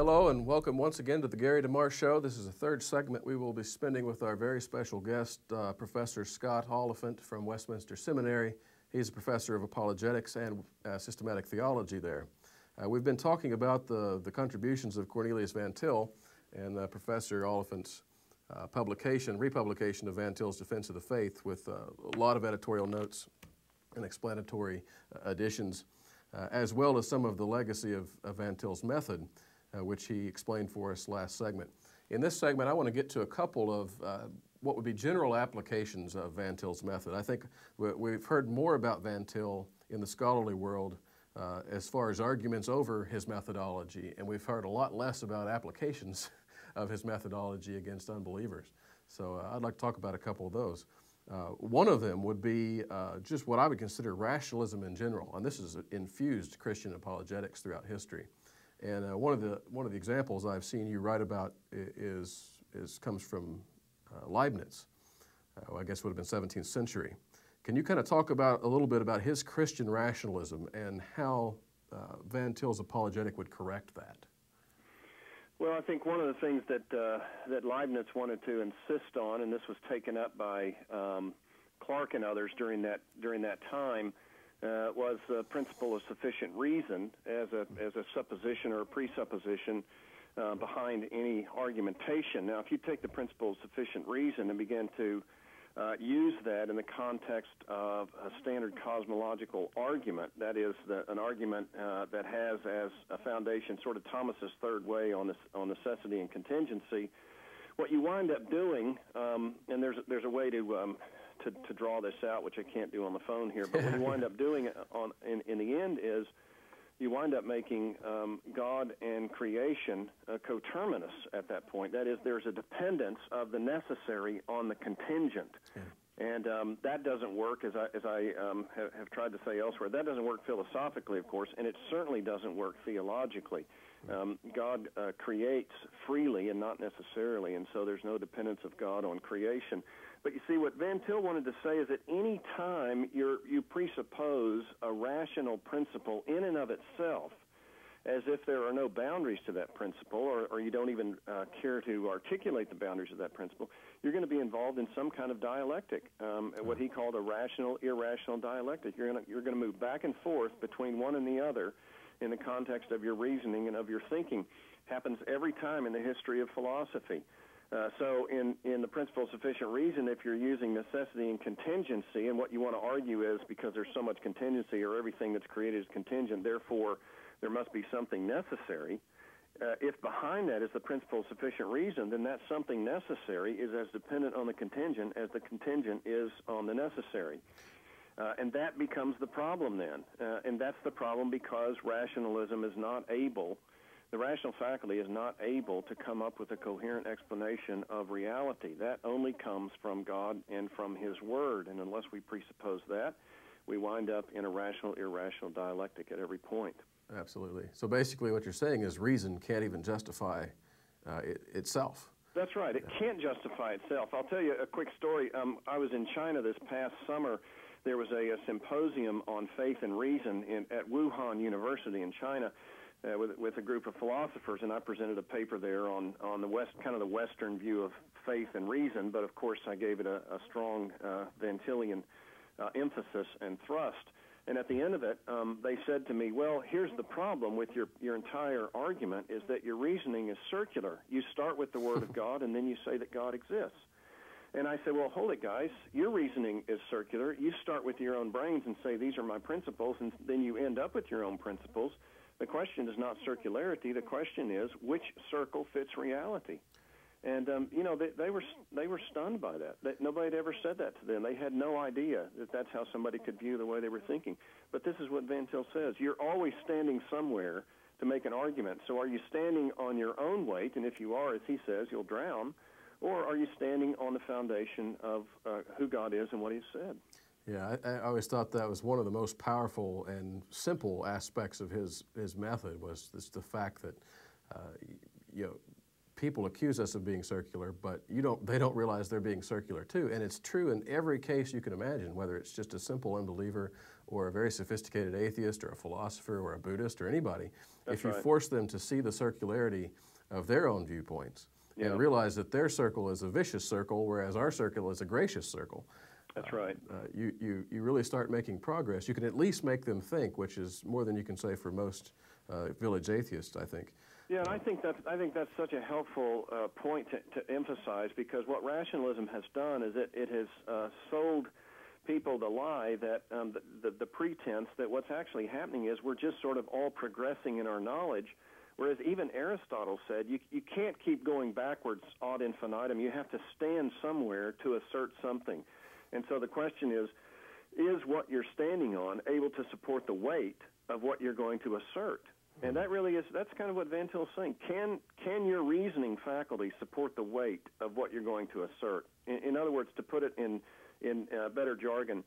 Hello and welcome once again to the Gary DeMar Show. This is the third segment we will be spending with our very special guest, Professor Scott Oliphint from Westminster Seminary. He's a professor of apologetics and systematic theology there. We've been talking about the contributions of Cornelius Van Til and Professor Oliphint's republication of Van Til's Defense of the Faith with a lot of editorial notes and explanatory additions, as well as some of the legacy of Van Til's method, which he explained for us last segment. In this segment, I want to get to a couple of what would be general applications of Van Til's method. I think we've heard more about Van Til in the scholarly world as far as arguments over his methodology, and we've heard a lot less about applications of his methodology against unbelievers. So I'd like to talk about a couple of those. One of them would be just what I would consider rationalism in general, and this is infused Christian apologetics throughout history. And one of the examples I've seen you write about comes from Leibniz. I guess it would have been 17th century. Can you kind of talk about a little bit about his Christian rationalism and how Van Til's apologetic would correct that? Well, I think one of the things that Leibniz wanted to insist on, and this was taken up by Clark and others during that time, was the principle of sufficient reason as a supposition or a presupposition behind any argumentation. Now, if you take the principle of sufficient reason and begin to use that in the context of a standard cosmological argument, that is, an argument that has as a foundation sort of Thomas's third way on necessity and contingency, what you wind up doing, and there's a way to draw this out, which I can't do on the phone here, but what you wind up doing in the end is you wind up making God and creation coterminous at that point. That is, there's a dependence of the necessary on the contingent. Yeah. And that doesn't work, as I have tried to say elsewhere. That doesn't work philosophically, of course, and it certainly doesn't work theologically. God creates freely and not necessarily, and so there's no dependence of God on creation. But you see, what Van Til wanted to say is that any time you presuppose a rational principle in and of itself, as if there are no boundaries to that principle, or you don't even care to articulate the boundaries of that principle, you're going to be involved in some kind of dialectic, what he called a rational-irrational dialectic. You're going to move back and forth between one and the other in the context of your reasoning and of your thinking. Happens every time in the history of philosophy. So in the principle of sufficient reason, if you're using necessity and contingency, and what you want to argue is because there's so much contingency or everything that's created is contingent, therefore there must be something necessary. If behind that is the principle of sufficient reason, then that something necessary is as dependent on the contingent as the contingent is on the necessary. And that becomes the problem then. And that's the problem because rationalism is not able, the rational faculty is not able to come up with a coherent explanation of reality. That only comes from God and from His Word. And unless we presuppose that, we wind up in a rational-irrational dialectic at every point. Absolutely. So basically what you're saying is reason can't even justify itself. That's right. It can't justify itself. I'll tell you a quick story. I was in China this past summer. There was a symposium on faith and reason at Wuhan University in China with a group of philosophers, and I presented a paper there on the the Western view of faith and reason, but of course I gave it a strong Van Tilian emphasis and thrust. And at the end of it, they said to me, well, here's the problem with your entire argument is that your reasoning is circular. You start with the Word of God, and then you say that God exists. And I said, well, hold it, guys. Your reasoning is circular. You start with your own brains and say, these are my principles, and then you end up with your own principles. The question is not circularity. The question is, which circle fits reality? And, they were stunned by that. Nobody had ever said that to them. They had no idea that that's how somebody could view the way they were thinking. But this is what Van Til says. You're always standing somewhere to make an argument. So are you standing on your own weight? And if you are, as he says, you'll drown. Or are you standing on the foundation of who God is and what He's said? Yeah, I always thought that was one of the most powerful and simple aspects of his method was the fact that people accuse us of being circular, but they don't realize they're being circular too. And it's true in every case you can imagine, whether it's just a simple unbeliever or a very sophisticated atheist or a philosopher or a Buddhist or anybody, if you right. force them to see the circularity of their own viewpoints and realize that their circle is a vicious circle, whereas our circle is a gracious circle, that's right. You really start making progress. You can at least make them think, which is more than you can say for most village atheists, I think. Yeah, and I think that's such a helpful point to emphasize, because what rationalism has done is it has sold people the lie that the pretense that what's actually happening is we're just sort of all progressing in our knowledge, whereas even Aristotle said you can't keep going backwards ad infinitum. You have to stand somewhere to assert something. And so the question is what you're standing on able to support the weight of what you're going to assert? And that's kind of what Van Til's saying. Can your reasoning faculty support the weight of what you're going to assert? In other words, to put it in better jargon,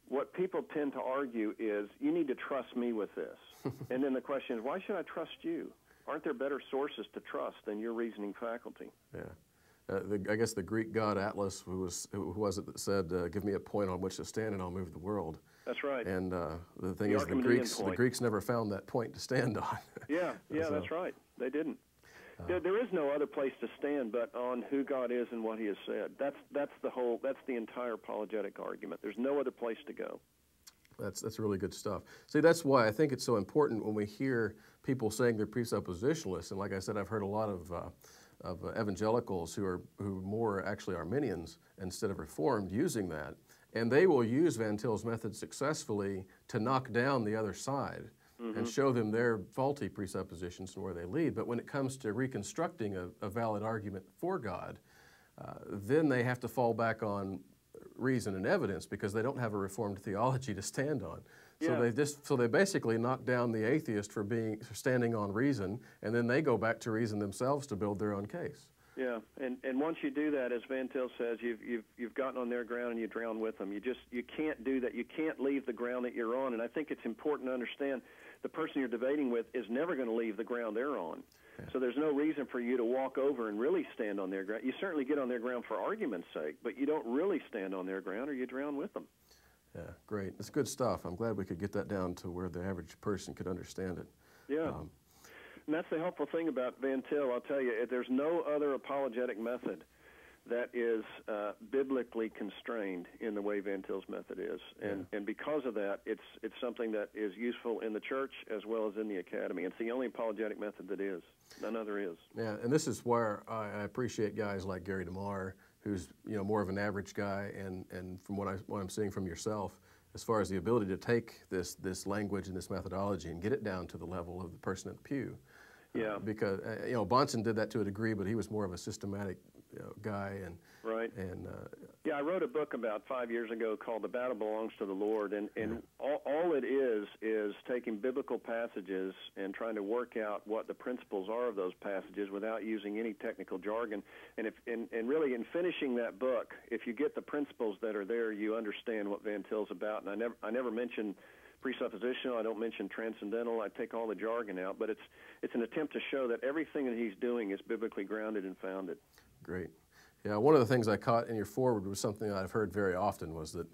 what people tend to argue is, you need to trust me with this. And then the question is, why should I trust you? Aren't there better sources to trust than your reasoning faculty? Yeah. I guess the Greek god Atlas, who was it that said, give me a point on which to stand and I'll move the world. That's right. And the thing is, the Greeks never found that point to stand on. Yeah, so, that's right. They didn't. There is no other place to stand but on who God is and what He has said. That's the entire apologetic argument. There's no other place to go. That's really good stuff. See, that's why I think it's so important when we hear people saying they're presuppositionalists. And like I said, I've heard a lot of evangelicals who more actually Arminians instead of Reformed using that. And they will use Van Til's method successfully to knock down the other side and show them their faulty presuppositions and where they lead. But when it comes to reconstructing a valid argument for God, then they have to fall back on reason and evidence, because they don't have a Reformed theology to stand on. So they basically knock down the atheist for standing on reason, and then they go back to reason themselves to build their own case. Yeah, and once you do that, as Van Til says, you've gotten on their ground and you drown with them. You can't do that. You can't leave the ground that you're on. And I think it's important to understand the person you're debating with is never going to leave the ground they're on. Yeah. So there's no reason for you to walk over and really stand on their ground. You certainly get on their ground for argument's sake, but you don't really stand on their ground or you drown with them. Yeah, great. It's good stuff. I'm glad we could get that down to where the average person could understand it. Yeah. And that's the helpful thing about Van Til. I'll tell you, there's no other apologetic method that is biblically constrained in the way Van Til's method is. And because of that, it's something that is useful in the church as well as in the academy. It's the only apologetic method that is. None other is. Yeah, and this is where I appreciate guys like Gary DeMar, who's more of an average guy, and from what I'm seeing from yourself, as far as the ability to take this language and this methodology and get it down to the level of the person at the pew. Yeah. Because Bahnsen did that to a degree, but he was more of a systematic guy. Right. And I wrote a book about 5 years ago called "The Battle Belongs to the Lord," and all it is taking biblical passages and trying to work out what the principles are of those passages without using any technical jargon. And really, in finishing that book, if you get the principles that are there, you understand what Van Til's about. And I never mention presuppositional. I don't mention transcendental. I take all the jargon out, but it's an attempt to show that everything that he's doing is biblically grounded and founded. Great. Yeah, one of the things I caught in your foreword was something I've heard very often, was that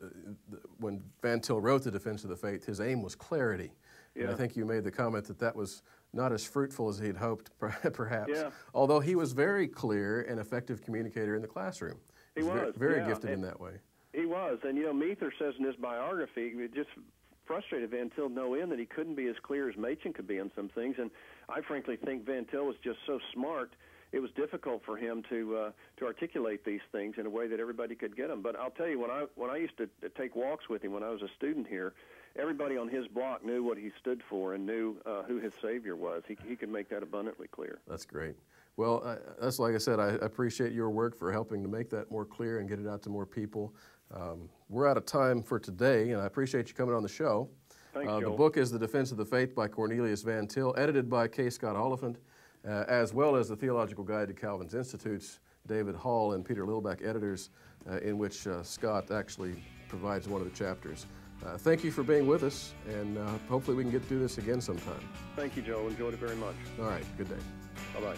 when Van Til wrote The Defense of the Faith, his aim was clarity. Yeah. And I think you made the comment that was not as fruitful as he'd hoped, perhaps. Yeah. Although he was very clear and effective communicator in the classroom. He was. Very gifted in that way. He was. And, Meether says in his biography, it just frustrated Van Til no end that he couldn't be as clear as Machen could be on some things. And I frankly think Van Til was just so smart, it was difficult for him to articulate these things in a way that everybody could get them. But I'll tell you, when I used to take walks with him when I was a student here, everybody on his block knew what he stood for and knew who his Savior was. He could make that abundantly clear. That's great. Well, that's like I said, I appreciate your work for helping to make that more clear and get it out to more people. We're out of time for today, and I appreciate you coming on the show. Thanks, Joel. The book is The Defense of the Faith by Cornelius Van Til, edited by K. Scott Oliphint, as well as The Theological Guide to Calvin's Institutes, David Hall and Peter Lilbeck editors, in which Scott actually provides one of the chapters. Thank you for being with us, and hopefully we can get through this again sometime. Thank you, Joel. Enjoyed it very much. All right. Good day. Bye-bye.